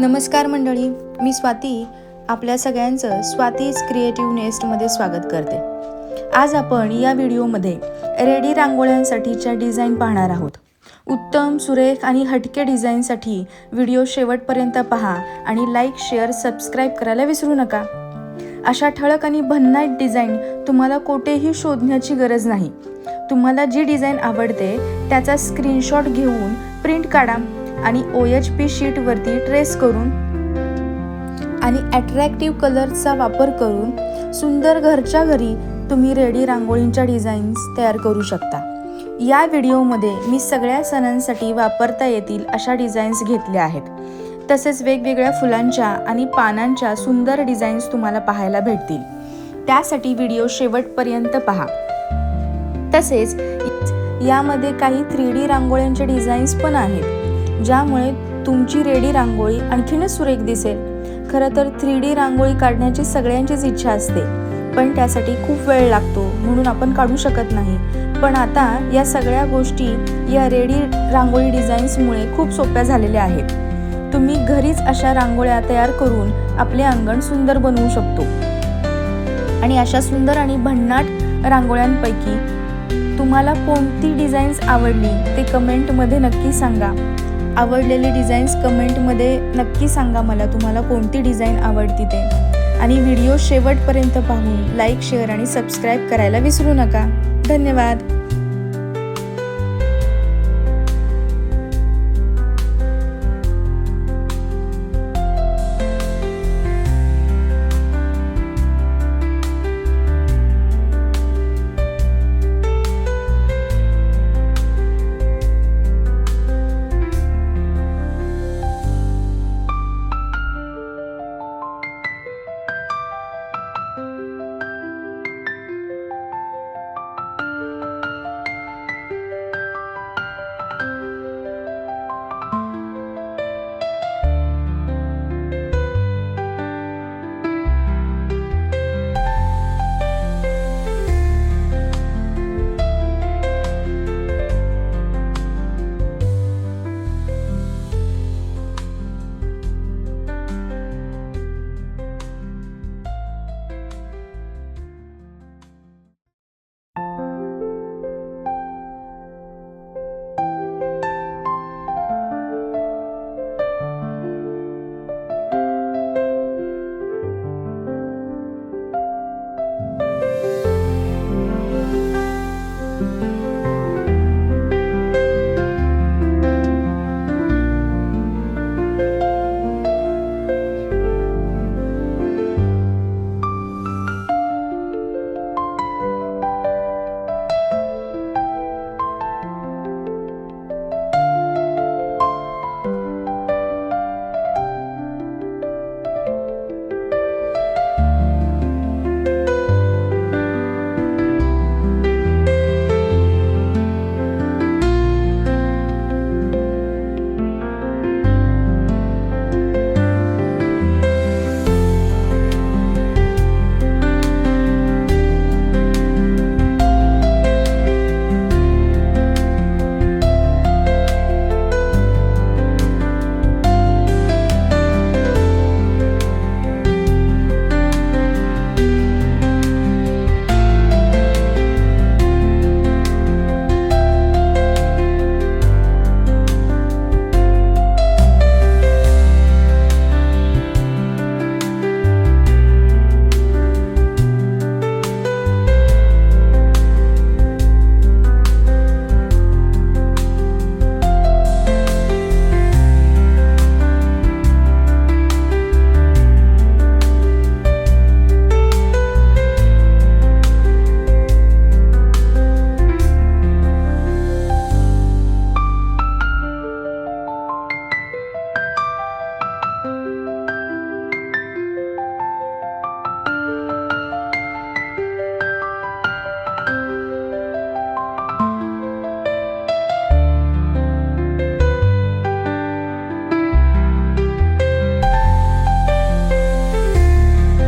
नमस्कार मंडळी, मी स्वाती आपल्या सगळ्यांचं स्वातीज क्रिएटिव्ह नेस्टमध्ये स्वागत करते। आज आपण या व्हिडिओमध्ये रेडी रांगोळ्यांसाठीच्या डिझाईन पाहणार आहोत। उत्तम, सुरेख आणि हटके डिझाईनसाठी व्हिडिओ शेवटपर्यंत पहा आणि लाईक, शेअर, सबस्क्राईब करायला विसरू नका। अशा ठळक आणि भन्नाट डिझाईन तुम्हाला कोठेही शोधण्याची गरज नाही। तुम्हाला जी डिझाईन आवडते त्याचा स्क्रीनशॉट घेऊन प्रिंट काढा आणि OHP शीटवरती ट्रेस करून आणि अट्रॅक्टिव्ह कलर्सचा वापर करून सुंदर घरच्या घरी तुम्ही रेडी रांगोळींच्या डिझाईन्स तयार करू शकता। या व्हिडिओमध्ये मी सगळ्या सणांसाठी वापरता येतील अशा डिझाईन्स घेतल्या आहेत। तसेच वेगवेगळ्या फुलांच्या आणि पानांच्या सुंदर डिझाईन्स तुम्हाला पाहायला भेटतील। त्यासाठी व्हिडिओ शेवटपर्यंत पहा। तसेच यामध्ये काही 3D रांगोळ्यांचे डिझाईन्स पण आहेत, ज्यामुळे तुमची रेडी रांगोळी आणखीनच सुरेख दिसेल। खरं तर 3D रांगोळी काढण्याची सगळ्यांचीच इच्छा असते, पण त्यासाठी खूप वेळ लागतो, म्हणून आपण काढू शकत नाही। पण आता या सगळ्या गोष्टी या रेडी रांगोळी डिझाईन्समुळे खूप सोप्या झालेल्या आहेत। तुम्ही घरीच अशा रांगोळ्या तयार करून आपले अंगण सुंदर बनवू शकतो। आणि अशा सुंदर आणि भन्नाट रांगोळ्यांपैकी तुम्हाला कोणती डिझाईन्स आवडली ते कमेंटमध्ये नक्की सांगा। आवडलेली डिझाईन्स कमेंटमध्ये नक्की सांगा मला तुम्हाला कोणती डिझाईन आवडती ते। आणि व्हिडिओ शेवटपर्यंत पाहून लाईक, शेअर आणि सबस्क्राईब करायला विसरू नका। धन्यवाद।